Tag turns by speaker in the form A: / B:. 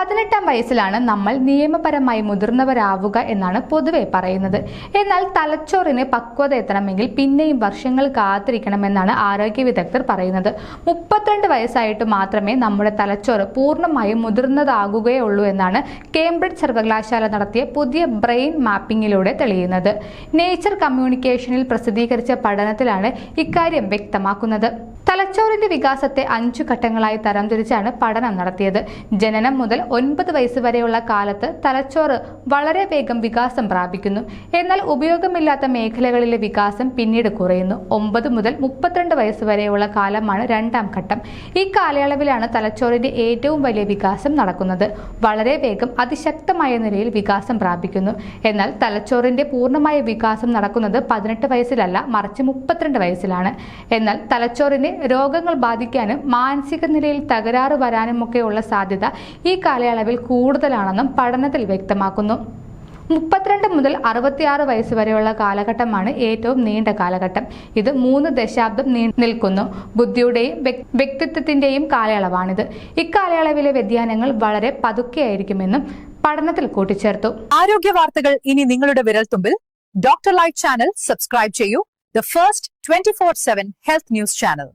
A: 18-ാം വയസ്സിലാണ് നമ്മൾ നിയമപരമായി മുതിർന്നവരാവുക എന്നാണ് പൊതുവെ പറയുന്നത്. എന്നാൽ തലച്ചോറിന് പക്വത എത്തണമെങ്കിൽ പിന്നെയും വർഷങ്ങൾ കാത്തിരിക്കണമെന്നാണ് ആരോഗ്യ വിദഗ്ധർ പറയുന്നത്. 32 വയസ്സായിട്ട് മാത്രമേ നമ്മുടെ തലച്ചോറ് പൂർണ്ണമായും മുതിർന്നതാകുകയുള്ളൂ എന്നാണ് കേംബ്രിഡ്ജ് സർവകലാശാല നടത്തിയ പുതിയ ബ്രെയിൻ മാപ്പിംഗിലൂടെ തെളിയുന്നത്. നേച്ചർ കമ്മ്യൂണിക്കേഷനിൽ പ്രസിദ്ധീകരിച്ച പഠനത്തിലാണ് ഇക്കാര്യം വ്യക്തമാക്കുന്നത്. തലച്ചോറിന്റെ വികാസത്തെ 5 ഘട്ടങ്ങളായി തരംതിരിച്ചാണ് പഠനം നടത്തിയത്. ജനനം മുതൽ 9 വയസ്സ് വരെയുള്ള കാലത്ത് തലച്ചോറ് വളരെ വേഗം വികാസം പ്രാപിക്കുന്നു. എന്നാൽ ഉപയോഗമില്ലാത്ത മേഖലകളിലെ വികാസം പിന്നീട് കുറയുന്നു. 9 മുതൽ 32 വയസ്സ് വരെയുള്ള കാലമാണ് 2ാം ഘട്ടം. ഈ കാലയളവിലാണ് തലച്ചോറിന്റെ ഏറ്റവും വലിയ വികാസം നടക്കുന്നത്. വളരെ വേഗം അതിശക്തമായ നിലയിൽ വികാസം പ്രാപിക്കുന്നു. എന്നാൽ തലച്ചോറിന്റെ പൂർണ്ണമായ വികാസം നടക്കുന്നത് 18 വയസ്സിലല്ല, മറിച്ച് 32 വയസ്സിലാണ്. എന്നാൽ തലച്ചോറിനെ രോഗങ്ങൾ ബാധിക്കാനും മാനസിക നിലയിൽ തകരാറ് വരാനുമൊക്കെയുള്ള സാധ്യത ഈ കാലയളവിൽ കൂടുതലാണെന്നും പഠനത്തിൽ വ്യക്തമാക്കുന്നു. 32 മുതൽ 66 വയസ്സ് വരെയുള്ള കാലഘട്ടമാണ് ഏറ്റവും നീണ്ട കാലഘട്ടം. ഇത് 3 ദശാബ്ദം നിൽക്കുന്നു. ബുദ്ധിയുടെയും വ്യക്തിത്വത്തിന്റെയും കാലയളവാണിത്. ഇക്കാലയളവിലെ വ്യതിയാനങ്ങൾ വളരെ പതുക്കെയായിരിക്കുമെന്നും പഠനത്തിൽ കൂട്ടിച്ചേർത്തു.
B: ആരോഗ്യ വാർത്തകൾ ഇനി നിങ്ങളുടെ വിരൽത്തുമ്പിൽ. ഡോക്ടർ ലൈറ്റ് ചാനൽ സബ്സ്ക്രൈബ് ചെയ്യൂ. The first 24/7 health news channel.